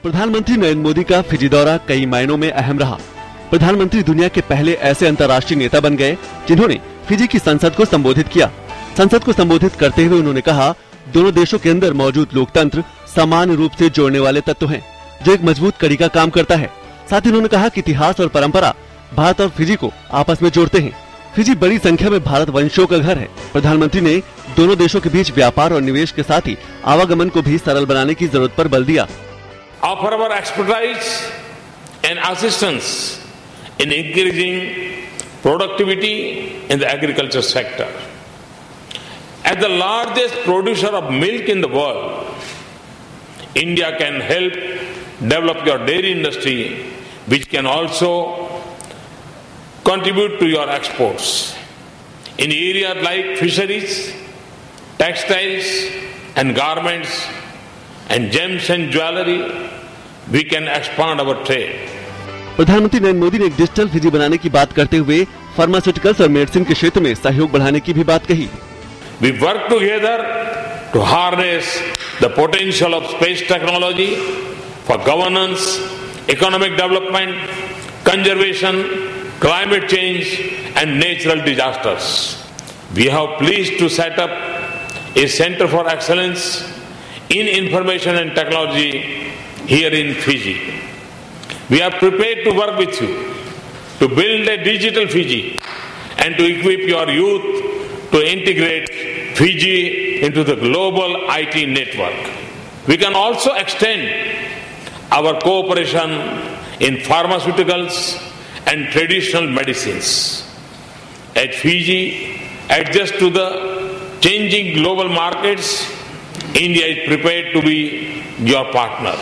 प्रधानमंत्री नरेंद्र मोदी का फिजी दौरा कई मायनों में अहम रहा। प्रधानमंत्री दुनिया के पहले ऐसे अंतर्राष्ट्रीय नेता बन गए जिन्होंने फिजी की संसद को संबोधित किया। संसद को संबोधित करते हुए उन्होंने कहा, दोनों देशों के अंदर मौजूद लोकतंत्र समान रूप से जोड़ने वाले तत्व हैं, जो एक मजबूत कड़ी का काम करता है। साथ ही उन्होंने कहा कि इतिहास और परंपरा भारत और फिजी को आपस में जोड़ते हैं। फिजी बड़ी संख्या में भारत वंशियों का घर है। प्रधानमंत्री ने दोनों देशों के बीच व्यापार और निवेश के साथ ही आवागमन को भी सरल बनाने की जरूरत पर बल दिया। Offer our expertise and assistance in increasing productivity in the agriculture sector. As the largest producer of milk in the world, India can help develop your dairy industry, which can also contribute to your exports. In areas like fisheries, textiles and garments, and gems and jewelry, we can expand our trade. प्रधानमंत्री नरेंद्र मोदी ने एक digital Fiji बनाने की बात करते हुए pharmaceuticals और medicine के क्षेत्र में सहयोग बढ़ाने की भी बात कही। We work together to harness the potential of space technology for governance, economic development, conservation, climate change, and natural disasters. We have pleased to set up a Center for Excellence in Information and Technology here in Fiji. We are prepared to work with you to build a digital Fiji and to equip your youth to integrate Fiji into the global IT network. We can also extend our cooperation in pharmaceuticals and traditional medicines. As Fiji adjusts to the changing global markets, India is prepared to be your partner.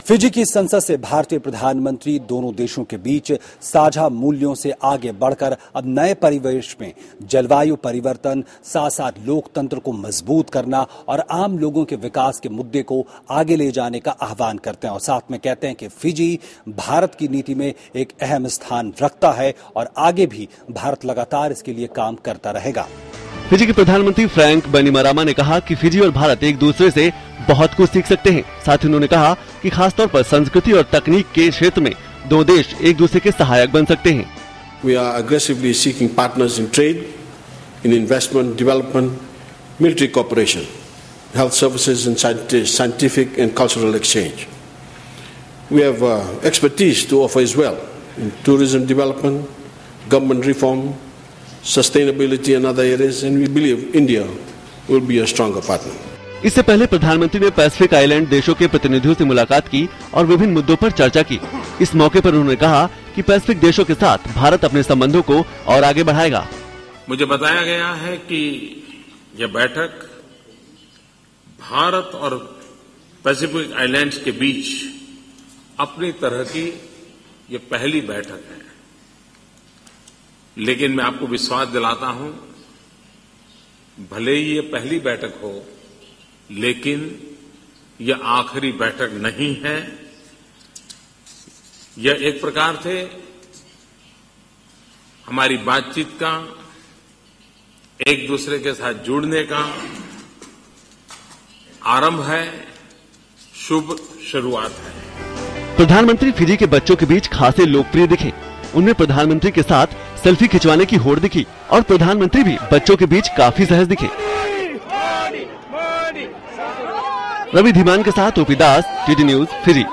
Fiji की संसद से भारतीय प्रधानमंत्री दोनों देशों के बीच साझा मूल्यों से आगे बढ़कर अब नए परिवेश में जलवायु परिवर्तन, साथ साथ लोकतंत्र को मजबूत करना और आम लोगों के विकास के मुद्दे को आगे ले जाने का आह्वान करते हैं। और साथ में कहते हैं कि फिजी भारत की नीति में एक अहम स्थान रखता है और आगे भी भारत लगातार इसके लिए काम करता रहेगा। फिजी के प्रधानमंत्री फ्रैंक बैनिमरामा ने कहा कि फिजी और भारत एक दूसरे से बहुत कुछ सीख सकते हैं। साथ ही उन्होंने कहा कि खासतौर पर संस्कृति और तकनीक के क्षेत्र में दो देश एक दूसरे के सहायक बन सकते हैं। We are aggressively seeking partners in trade, in investment, development, military cooperation, health services and scientific and cultural exchange. We have expertise to offer as well in tourism development, government reform, sustainability and other areas, and we believe India will be a stronger partner. इससे पहले प्रधानमंत्री ने Pacific island देशों के प्रतिनिधियों से मुलाकात की और विभिन्न मुद्दों पर चर्चा की। इस मौके पर उन्होंने कहा कि पैसिफिक देशों के साथ भारत अपने संबंधों को और आगे बढ़ाएगा। मुझे बताया गया है कि यह बैठक भारत और पैसिफिक आइलैंड्स के बीच अपनी तरह की ये पहली बैठक है, लेकिन मैं आपको विश्वास दिलाता हूं, भले ही ये पहली बैठक हो, लेकिन यह आखिरी बैठक नहीं है। यह एक प्रकार से हमारी बातचीत का, एक दूसरे के साथ जुड़ने का आरंभ है, शुभ शुरुआत है। प्रधानमंत्री फिजी के बच्चों के बीच खासे लोकप्रिय दिखे। उनमें प्रधानमंत्री के साथ सेल्फी खिंचवाने की होड़ दिखी और प्रधानमंत्री भी बच्चों के बीच काफी सहज दिखे। रवि धीमान के साथ ओपी दास, टीटी न्यूज़, फिजी।